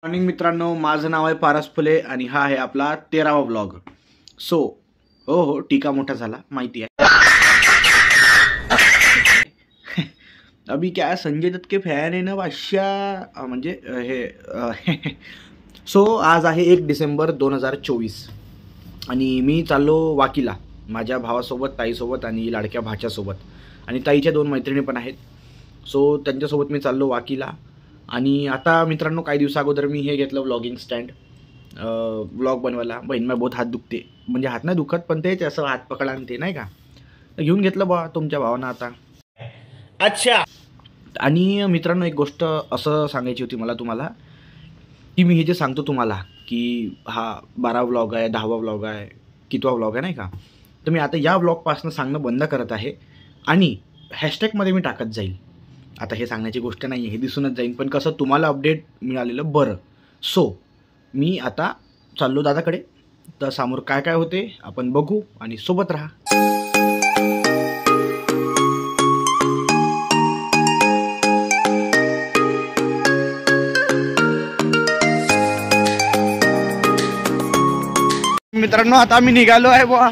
Morning मित्रांनो, माझं नाव आहे पारस फुले आणि हा आहे आपला 13वा ब्लॉग. सो हो टीका मोठा झाला माहिती आहे. अभी क्या संजय दत्त के फॅन आहे ना बादशाह, म्हणजे हे सो आज आहे 1 डिसेंबर 2024 आणि मी चाललो वाकीला माझ्या भावासोबत, ताईसोबत आणि लाडक्या भाच्यासोबत. आणि ताईच्या 2 मैत्रिणी पण आहेत. सो त्यांच्यासोबत मी चाललो वाकीला. आणि आता मित्रांनो, काही दिवसा अगोदर मी हे घेतलं व्लॉगिंग स्टँड, व्लॉग बनवायला. बहीण बहुत हात दुखते, म्हणजे हात नाही दुखत पण तेच असं हात पकडा आणि ते नाही का, घेऊन घेतलं बा तुमच्या भावानं आता. अच्छा. आणि मित्रांनो, एक गोष्ट असं सांगायची होती मला तुम्हाला, की मी हे जे सांगतो तुम्हाला की हा 12वा व्लॉग आहे, 10वा व्लॉग आहे, कितवा व्लॉग आहे नाही का, तर मी आता या व्लॉगपासून सांगणं बंद करत आहे आणि हॅशटॅगमध्ये मी टाकत जाईल. आता हे सांगण्याची गोष्ट नाही आहे, हे दिसूनच जाईल, पण कसं तुम्हाला अपडेट मिळालेलं बरं. सो मी आता चाललो दादाकडे, तर समोर काय काय होते आपण बघू आणि सोबत राहा. मित्रांनो, आता मी निघालो आहे बुवा.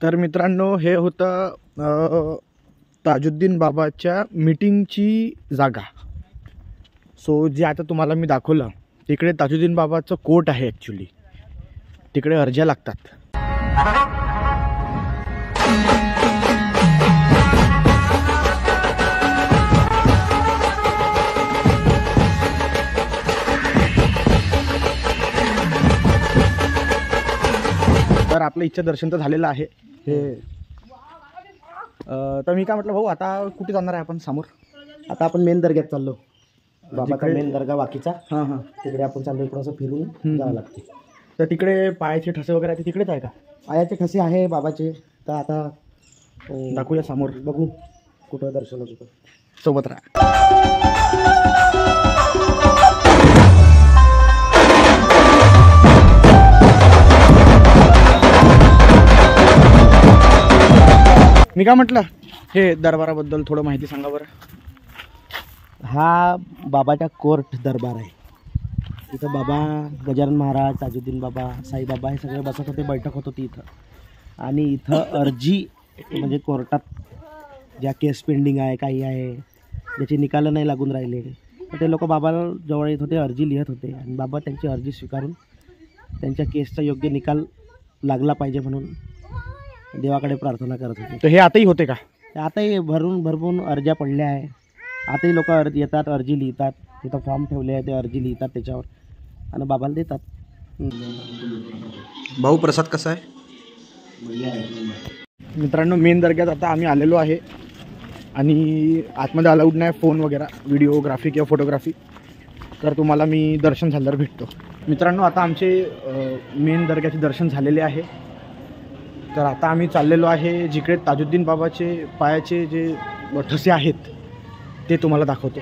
तर मित्रांनो, हे होतं ताजुद्दीन बाबाच्या मीटिंगची जागा. सो जे आता तुम्हाला मी दाखवलं, तिकडे ताजुद्दीन बाबाचं कोर्ट आहे. ॲक्च्युली तिकडे अर्ज्या लागतात. तर आपलं इच्छा दर्शन तर झालेलं आहे. हे तर मी काय म्हटलं भाऊ, आता कुठे जाणार आहे आपण समोर? आता आपण मेन दर्ग्यात चाललो, बाबाचा मेन दर्गा वाकीचा. हां, तिकडे आपण चाललो, थोडंसं फिरून जावं लागते. तर तिकडे पायाचे ठसे वगैरे आहे, तिकडेच आहे का? पायाचे ठसे आहे बाबाचे. तर आता दाखवूया समोर, बघू कुठं दर्शन होतं. सोबत राहा. मी काय म्हटलं, हे दरबाराबद्दल थोडं माहिती सांगा बरं. हा बाबाचा कोर्ट दरबार आहे. इथं बाबा गजानन महाराज, ताजुद्दीन बाबा, साईबाबा हे सगळे बसत होते, बैठक होत होती इथं. आणि इथं अर्जी, म्हणजे कोर्टात ज्या केस पेंडिंग आहे, काही आहे, ज्याचे निकाल नाही लागून राहिले, तर ते लोक बाबा जवळ येत होते, अर्जी लिहित होते. आणि बाबा त्यांची अर्जी स्वीकारून त्यांच्या केसचा योग्य निकाल लागला पाहिजे म्हणून देवाकडे प्रार्थना करत होते. तर हे आताही होते का? आताही भरपूर अर्ज्या पडल्या आहे. आताही लोक येतात, अर्जी लिहितात. तिथं फॉर्म ठेवले आहे, ते अर्जी लिहितात त्याच्यावर आणि बाबाला देतात. भाऊ, प्रसाद कसा आहे? मित्रांनो, मेन दर्ग्यात आता आम्ही आलेलो आहे आणि आतमध्ये अलाउड नाही फोन वगैरे, व्हिडिओग्राफी किंवा फोटोग्राफी. तर तुम्हाला मी दर्शन झाल्यावर भेटतो. मित्रांनो, आता आमचे मेन दर्ग्याचे दर्शन झालेले आहे. तर आता आम्ही चाललेलो आहे जिकडे ताजुद्दीन बाबाचे पायाचे जे ठसे आहेत ते तुम्हाला दाखवतो.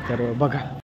तर बघा.